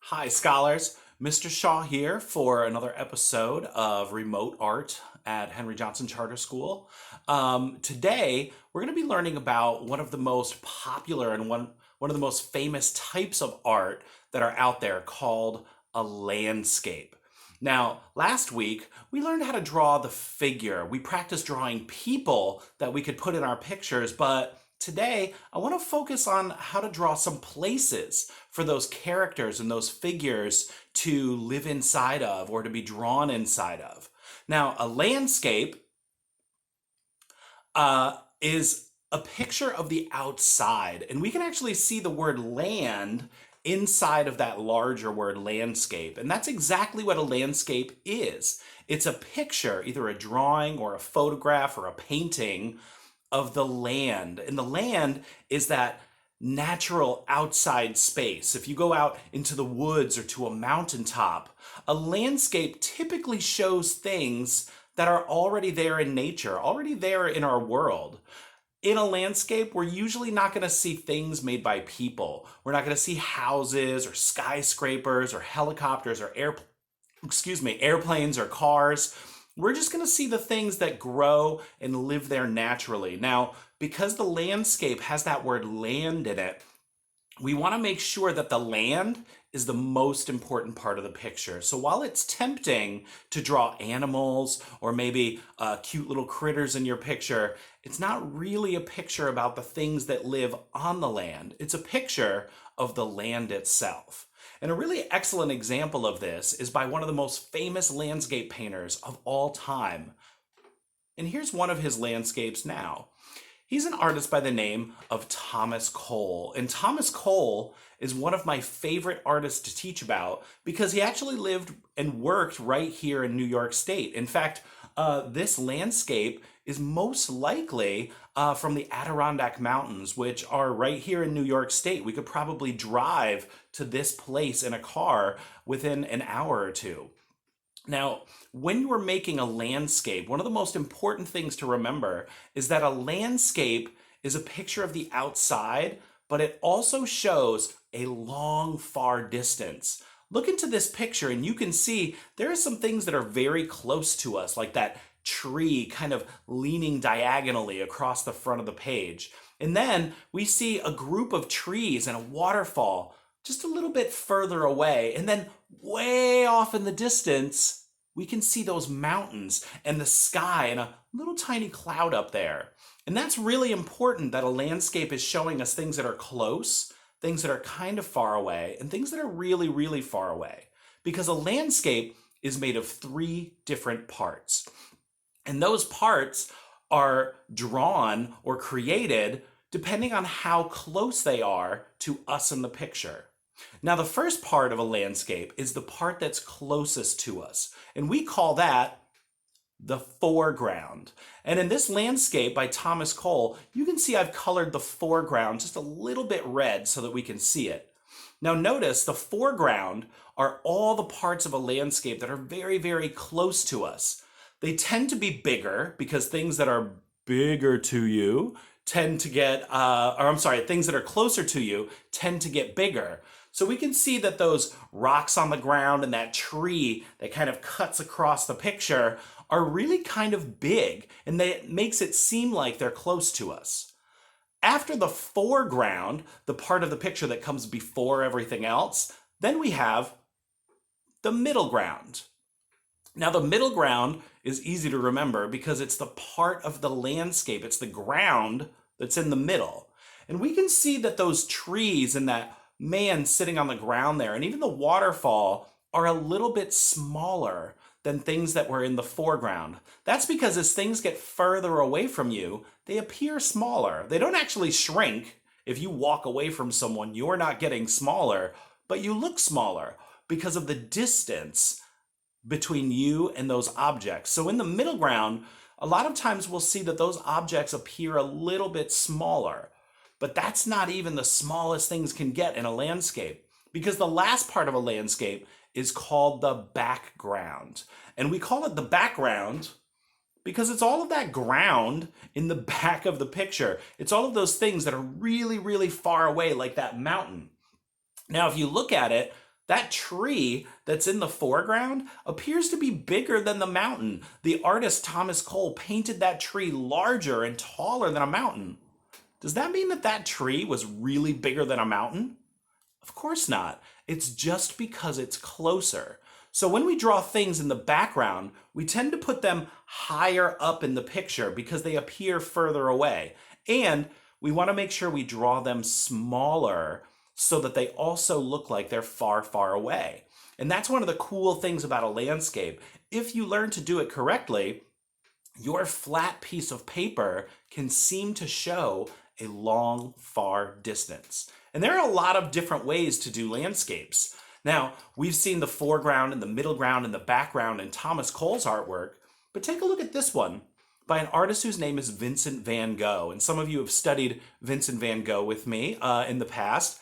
Hi, scholars. Mr. Shaw here for another episode of Remote Art at Henry Johnson Charter School. Today, we're going to be learning about one of the most popular and one of the most famous types of art that are out there called a landscape. Now, last week, we learned how to draw the figure. We practiced drawing people that we could put in our pictures, but today, I want to focus on how to draw some places for those characters and those figures to live inside of or to be drawn inside of. Now, a landscape is a picture of the outside, and we can actually see the word land inside of that larger word landscape. And that's exactly what a landscape is. It's a picture, either a drawing or a photograph or a painting of the land. And the land is that natural outside space. If you go out into the woods or to a mountaintop, a landscape typically shows things that are already there in nature, already there in our world. In a landscape, we're usually not going to see things made by people. We're not going to see houses or skyscrapers or helicopters or airplanes or cars. We're just going to see the things that grow and live there naturally. Now, because the landscape has that word land in it, we want to make sure that the land is the most important part of the picture. So while it's tempting to draw animals or maybe cute little critters in your picture, it's not really a picture about the things that live on the land. It's a picture of the land itself. And a really excellent example of this is by one of the most famous landscape painters of all time. And here's one of his landscapes now. He's an artist by the name of Thomas Cole. And Thomas Cole is one of my favorite artists to teach about because he actually lived and worked right here in New York State. In fact, this landscape is most likely from the Adirondack Mountains, which are right here in New York State. We could probably drive to this place in a car within an hour or two. Now, when you are making a landscape, one of the most important things to remember is that a landscape is a picture of the outside, but it also shows a long, far distance. Look into this picture and you can see there are some things that are very close to us, like that tree kind of leaning diagonally across the front of the page. And then we see a group of trees and a waterfall just a little bit further away. And then way off in the distance, we can see those mountains and the sky and a little tiny cloud up there. And that's really important that a landscape is showing us things that are close, things that are kind of far away, and things that are really, really far away. Because a landscape is made of three different parts. And those parts are drawn or created depending on how close they are to us in the picture. Now, the first part of a landscape is the part that's closest to us, and we call that the foreground. And in this landscape by Thomas Cole, you can see I've colored the foreground just a little bit red so that we can see it. Now notice the foreground are all the parts of a landscape that are very, very close to us. They tend to be bigger because things that are bigger to you tend to get, things that are closer to you tend to get bigger. So we can see that those rocks on the ground and that tree that kind of cuts across the picture are really kind of big, and that makes it seem like they're close to us. After the foreground, the part of the picture that comes before everything else, then we have the middle ground. Now, the middle ground is easy to remember because it's the part of the landscape, it's the ground that's in the middle. And we can see that those trees and that man sitting on the ground there, and even the waterfall, are a little bit smaller than things that were in the foreground. That's because as things get further away from you, they appear smaller. They don't actually shrink. If you walk away from someone, you're not getting smaller, but you look smaller because of the distance between you and those objects. So in the middle ground, a lot of times we'll see that those objects appear a little bit smaller, but that's not even the smallest things can get in a landscape, because the last part of a landscape is called the background. And we call it the background because it's all of that ground in the back of the picture. It's all of those things that are really, really far away, like that mountain. Now, if you look at it, That tree that's in the foreground appears to be bigger than the mountain. The artist Thomas Cole painted that tree larger and taller than a mountain. Does that mean that that tree was really bigger than a mountain? Of course not. It's just because it's closer. So when we draw things in the background, we tend to put them higher up in the picture because they appear further away. And we want to make sure we draw them smaller so that they also look like they're far, far away. And that's one of the cool things about a landscape. If you learn to do it correctly, your flat piece of paper can seem to show a long, far distance. And there are a lot of different ways to do landscapes. Now, we've seen the foreground and the middle ground and the background in Thomas Cole's artwork, but take a look at this one by an artist whose name is Vincent van Gogh. And some of you have studied Vincent van Gogh with me in the past.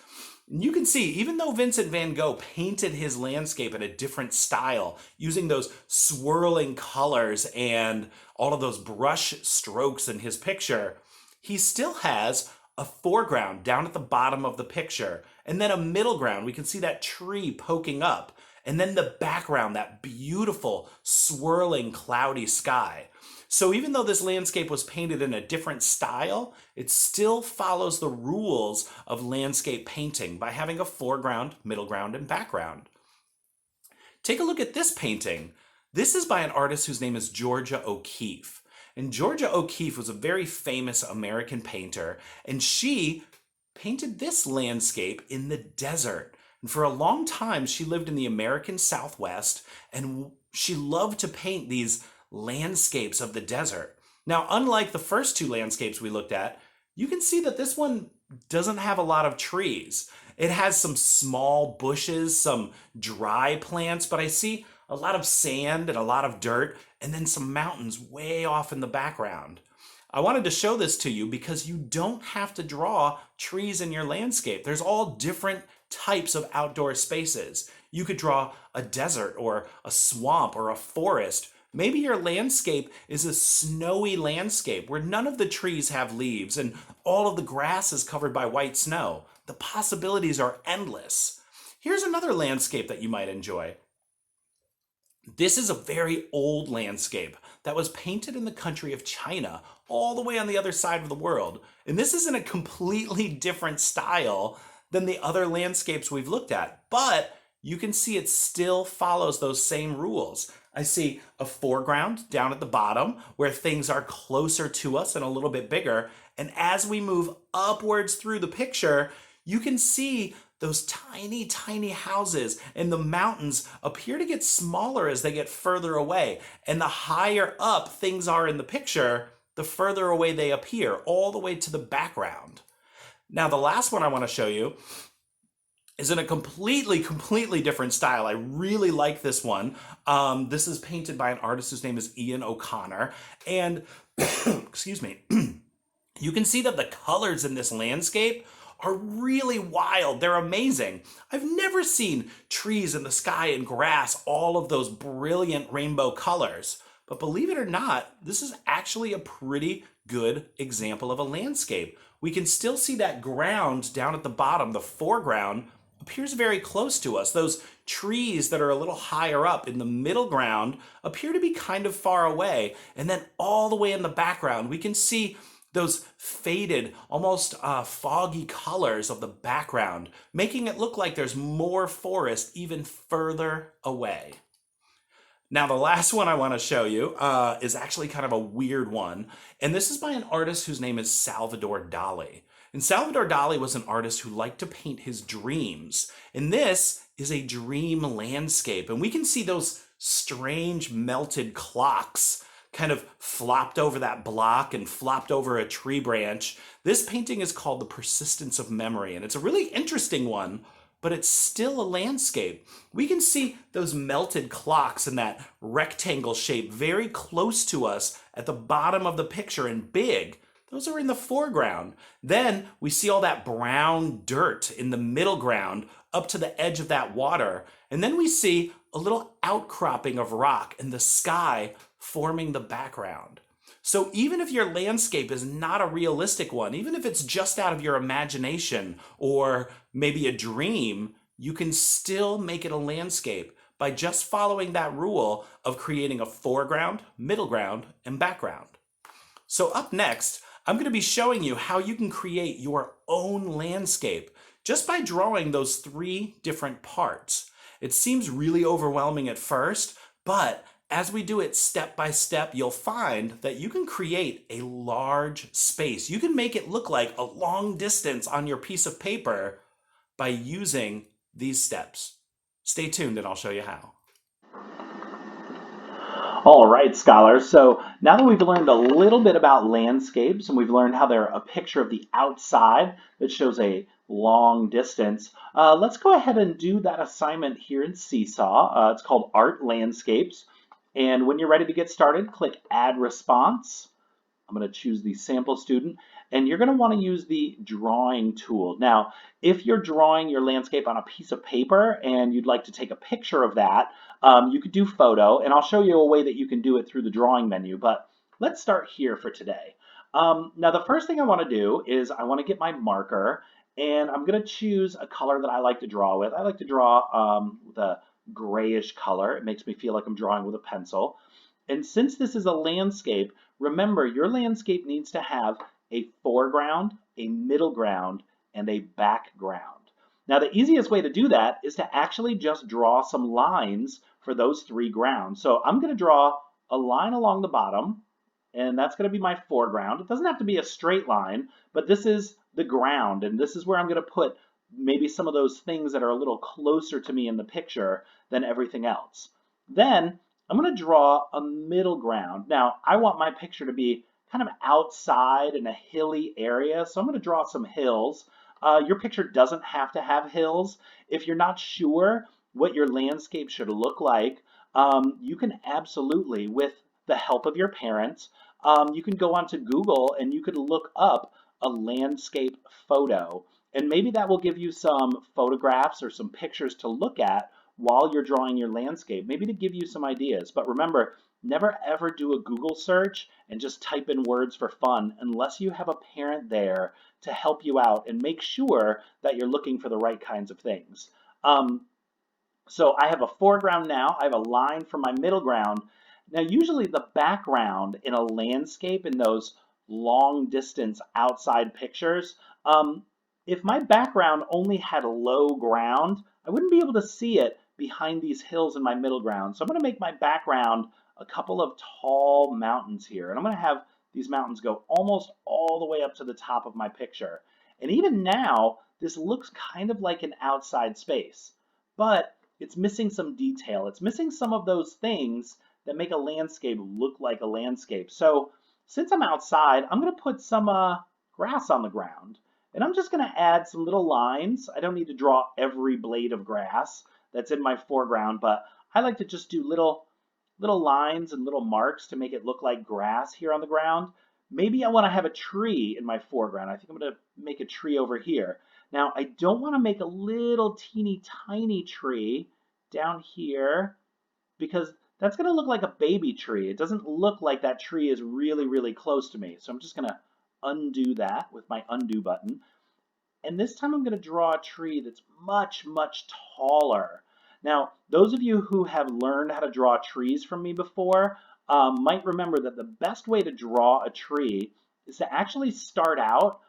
You can see, even though Vincent van Gogh painted his landscape in a different style, using those swirling colors and all of those brush strokes in his picture, he still has a foreground down at the bottom of the picture, and then a middle ground. We can see that tree poking up, and then the background, that beautiful swirling cloudy sky. So even though this landscape was painted in a different style, it still follows the rules of landscape painting by having a foreground, middle ground, and background. Take a look at this painting. This is by an artist whose name is Georgia O'Keeffe. And Georgia O'Keeffe was a very famous American painter, and she painted this landscape in the desert. And for a long time, she lived in the American Southwest, and she loved to paint these landscapes of the desert. Now, unlike the first two landscapes we looked at, you can see that this one doesn't have a lot of trees. It has some small bushes, some dry plants, but I see a lot of sand and a lot of dirt, and then some mountains way off in the background. I wanted to show this to you because you don't have to draw trees in your landscape. There's all different types of outdoor spaces. You could draw a desert or a swamp or a forest. Maybe your landscape is a snowy landscape where none of the trees have leaves and all of the grass is covered by white snow. The possibilities are endless. Here's another landscape that you might enjoy. This is a very old landscape that was painted in the country of China, all the way on the other side of the world. And this is in a completely different style than the other landscapes we've looked at, but you can see it still follows those same rules. I see a foreground down at the bottom where things are closer to us and a little bit bigger. And as we move upwards through the picture, you can see those tiny, tiny houses, and the mountains appear to get smaller as they get further away. And the higher up things are in the picture, the further away they appear, all the way to the background. Now, the last one I want to show you is in a completely different style. I really like this one. This is painted by an artist whose name is Ian O'Connor. And, excuse me, you can see that the colors in this landscape are really wild. They're amazing. I've never seen trees in the sky and grass, all of those brilliant rainbow colors. But believe it or not, this is actually a pretty good example of a landscape. We can still see that ground down at the bottom, the foreground, appears very close to us. Those trees that are a little higher up in the middle ground appear to be kind of far away. And then all the way in the background, we can see those faded, almost foggy colors of the background, making it look like there's more forest even further away. Now, the last one I want to show you is actually kind of a weird one. And this is by an artist whose name is Salvador Dali. And Salvador Dali was an artist who liked to paint his dreams. And this is a dream landscape. And we can see those strange melted clocks kind of flopped over that block and flopped over a tree branch. This painting is called The Persistence of Memory. And it's a really interesting one, but it's still a landscape. We can see those melted clocks in that rectangle shape very close to us at the bottom of the picture and big. Those are in the foreground. Then we see all that brown dirt in the middle ground up to the edge of that water. And then we see a little outcropping of rock in the sky forming the background. So even if your landscape is not a realistic one, even if it's just out of your imagination or maybe a dream, you can still make it a landscape by just following that rule of creating a foreground, middle ground, and background. So up next, I'm going to be showing you how you can create your own landscape just by drawing those three different parts. It seems really overwhelming at first, but as we do it step by step, you'll find that you can create a large space. You can make it look like a long distance on your piece of paper by using these steps. Stay tuned and I'll show you how. All right, scholars. So now that we've learned a little bit about landscapes and we've learned how they're a picture of the outside that shows a long distance, let's go ahead and do that assignment here in Seesaw. It's called Art Landscapes. And when you're ready to get started, click Add Response. I'm going to choose the sample student, and you're going to want to use the drawing tool. Now, if you're drawing your landscape on a piece of paper and you'd like to take a picture of that, you could do photo, and I'll show you a way that you can do it through the drawing menu, but let's start here for today. Now, the first thing I want to do is I want to get my marker, and I'm going to choose a color that I like to draw with. I like to draw with a grayish color. It makes me feel like I'm drawing with a pencil. And since this is a landscape, remember your landscape needs to have a foreground, a middle ground, and a background. Now, the easiest way to do that is to actually just draw some lines for those three grounds. So I'm going to draw a line along the bottom, and that's going to be my foreground. It doesn't have to be a straight line, but this is the ground, and this is where I'm going to put maybe some of those things that are a little closer to me in the picture than everything else. Then I'm going to draw a middle ground. Now, I want my picture to be kind of outside in a hilly area, so I'm going to draw some hills. Your picture doesn't have to have hills. If you're not sure what your landscape should look like, you can absolutely, with the help of your parents, you can go onto Google and you could look up a landscape photo. And maybe that will give you some photographs or some pictures to look at while you're drawing your landscape, maybe to give you some ideas. But remember, never ever do a Google search and just type in words for fun unless you have a parent there to help you out and make sure that you're looking for the right kinds of things. So I have a foreground now, I have a line for my middle ground. Now, usually the background in a landscape in those long distance outside pictures, if my background only had a low ground, I wouldn't be able to see it behind these hills in my middle ground. So I'm going to make my background a couple of tall mountains here. And I'm going to have these mountains go almost all the way up to the top of my picture. And even now, this looks kind of like an outside space, but it's missing some detail. It's missing some of those things that make a landscape look like a landscape. So since I'm outside, I'm going to put some grass on the ground. And I'm just going to add some little lines. I don't need to draw every blade of grass that's in my foreground, but I like to just do little lines and little marks to make it look like grass here on the ground. Maybe I want to have a tree in my foreground. I think I'm going to make a tree over here. Now, I don't want to make a little teeny tiny tree down here because that's going to look like a baby tree. It doesn't look like that tree is really, really close to me. So I'm just going to undo that with my undo button. And this time I'm going to draw a tree that's much, much taller. Now, those of you who have learned how to draw trees from me before might remember that the best way to draw a tree is to actually start out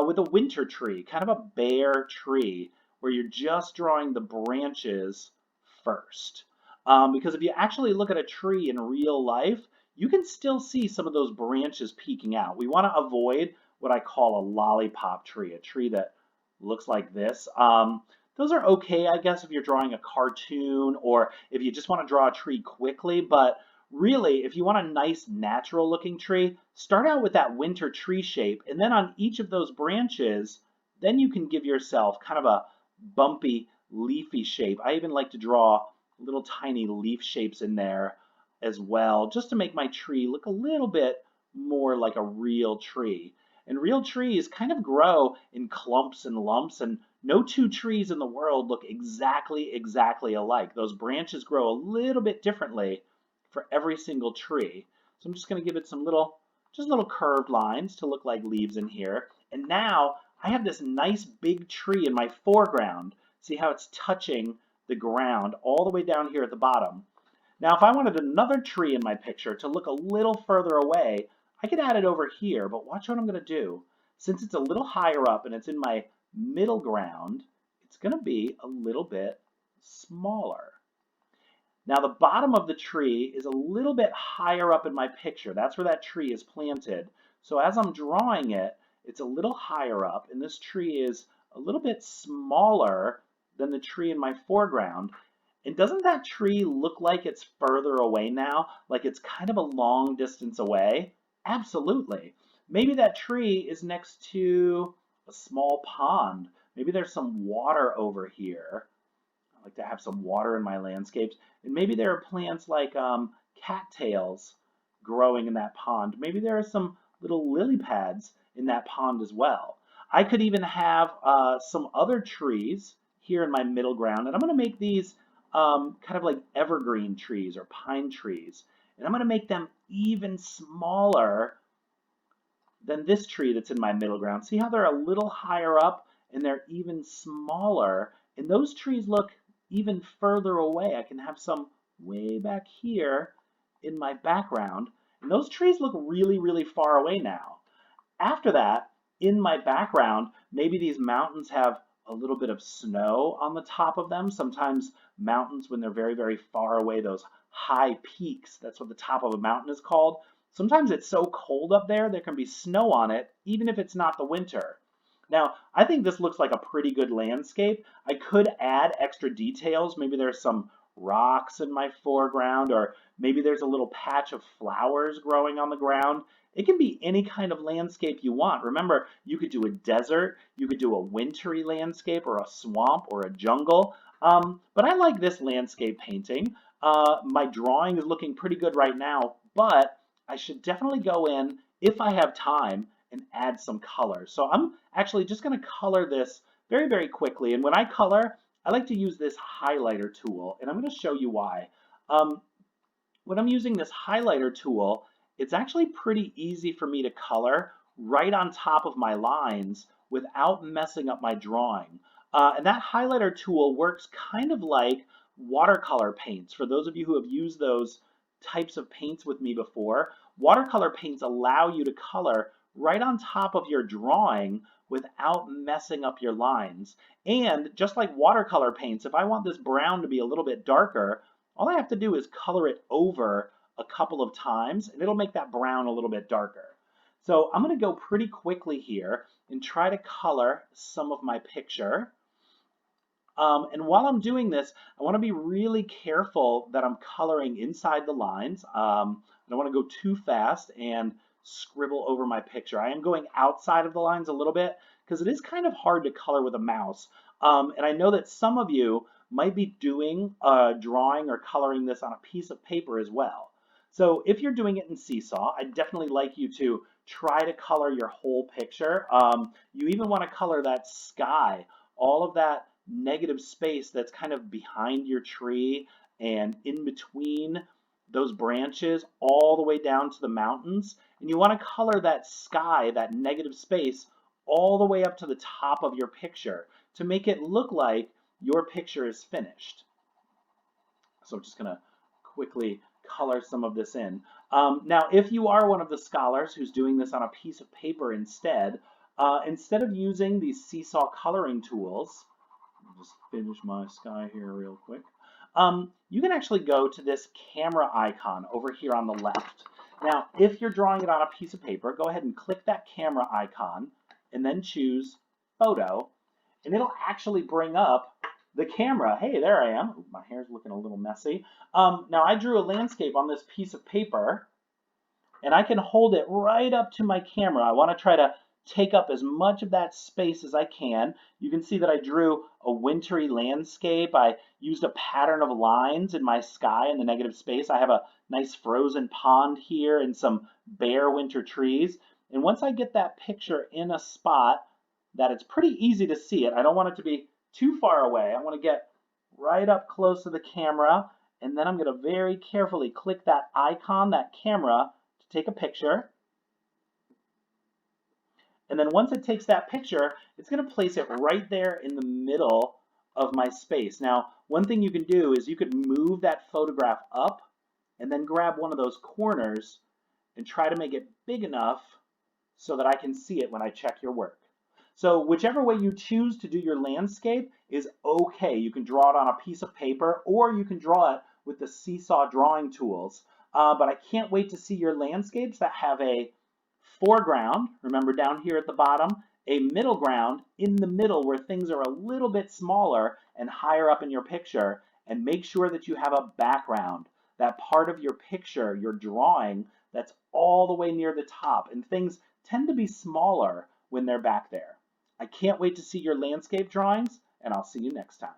with a winter tree, kind of a bare tree, where you're just drawing the branches first. Because if you actually look at a tree in real life, you can still see some of those branches peeking out. We want to avoid what I call a lollipop tree, a tree that looks like this. Those are okay, I guess, if you're drawing a cartoon or if you just want to draw a tree quickly. But really, if you want a nice natural looking tree, start out with that winter tree shape. And then on each of those branches, then you can give yourself kind of a bumpy, leafy shape. I even like to draw little tiny leaf shapes in there as well, just to make my tree look a little bit more like a real tree. And real trees kind of grow in clumps and lumps, and no two trees in the world look exactly alike. Those branches grow a little bit differently for every single tree. So I'm just going to give it some just little curved lines to look like leaves in here. And now I have this nice big tree in my foreground See how it's touching the ground all the way down here at the bottom. Now, if I wanted another tree in my picture to look a little further away, I could add it over here, but watch what I'm going to do. Since it's a little higher up and it's in my middle ground, it's going to be a little bit smaller. Now the bottom of the tree is a little bit higher up in my picture. That's where that tree is planted. So as I'm drawing it, it's a little higher up, and this tree is a little bit smaller than the tree in my foreground. And doesn't that tree look like it's further away now? Like it's kind of a long distance away? Absolutely. Maybe that tree is next to a small pond. Maybe there's some water over here. I like to have some water in my landscapes. And maybe there are plants like cattails growing in that pond. Maybe there are some little lily pads in that pond as well. I could even have some other trees here in my middle ground. And I'm going to make these kind of like evergreen trees or pine trees. And I'm going to make them even smaller than this tree that's in my middle ground. See how they're a little higher up and they're even smaller. And those trees look even further away. I can have some way back here in my background. And those trees look really, really far away now. After that, in my background, maybe these mountains have a little bit of snow on the top of them. Sometimes mountains, when they're very, very far away, those high peaks, that's what the top of a mountain is called. Sometimes it's so cold up there, there can be snow on it, even if it's not the winter. Now, I think this looks like a pretty good landscape. I could add extra details. Maybe there's some rocks in my foreground, or maybe there's a little patch of flowers growing on the ground. It can be any kind of landscape you want. Remember, you could do a desert, you could do a wintry landscape, or a swamp, or a jungle. But I like this landscape painting. My drawing is looking pretty good right now, but I should definitely go in, if I have time, and add some color. So I'm actually just going to color this very, very quickly. And when I color, I like to use this highlighter tool, and I'm going to show you why. When I'm using this highlighter tool, it's actually pretty easy for me to color right on top of my lines without messing up my drawing. And that highlighter tool works kind of like watercolor paints. For those of you who have used those types of paints with me before, watercolor paints allow you to color right on top of your drawing without messing up your lines. And just like watercolor paints, if I want this brown to be a little bit darker, all I have to do is color it over a couple of times and it'll make that brown a little bit darker. So I'm going to go pretty quickly here and try to color some of my picture. And while I'm doing this, I want to be really careful that I'm coloring inside the lines. I don't want to go too fast and scribble over my picture. I am going outside of the lines a little bit because it is kind of hard to color with a mouse. And I know that some of you might be doing drawing or coloring this on a piece of paper as well. So if you're doing it in Seesaw, I'd definitely like you to try to color your whole picture. You even want to color that sky, all of that negative space that's kind of behind your tree and in between those branches all the way down to the mountains. And you want to color that sky, that negative space, all the way up to the top of your picture to make it look like your picture is finished. So I'm just going to quickly color some of this in. Now, if you are one of the scholars who's doing this on a piece of paper instead of using these Seesaw coloring tools, I'll just finish my sky here real quick. You can actually go to this camera icon over here on the left. Now, if you're drawing it on a piece of paper, go ahead and click that camera icon and then choose Photo, and it'll actually bring up the camera. Hey, there I am. Ooh, my hair's looking a little messy. Now, I drew a landscape on this piece of paper, and I can hold it right up to my camera. I want to try to take up as much of that space as I can. You can see that I drew a wintry landscape. I used a pattern of lines in my sky in the negative space. I have a nice frozen pond here and some bare winter trees. And once I get that picture in a spot that it's pretty easy to see it, I don't want it to be too far away. I want to get right up close to the camera, and then I'm going to very carefully click that icon, that camera, to take a picture. And then once it takes that picture, it's going to place it right there in the middle of my space. Now, one thing you can do is you could move that photograph up and then grab one of those corners and try to make it big enough so that I can see it when I check your work. So whichever way you choose to do your landscape is okay. You can draw it on a piece of paper or you can draw it with the Seesaw drawing tools. But I can't wait to see your landscapes that have a foreground, remember down here at the bottom, a middle ground in the middle where things are a little bit smaller and higher up in your picture, and make sure that you have a background, that part of your picture, your drawing, that's all the way near the top, and things tend to be smaller when they're back there. I can't wait to see your landscape drawings, and I'll see you next time.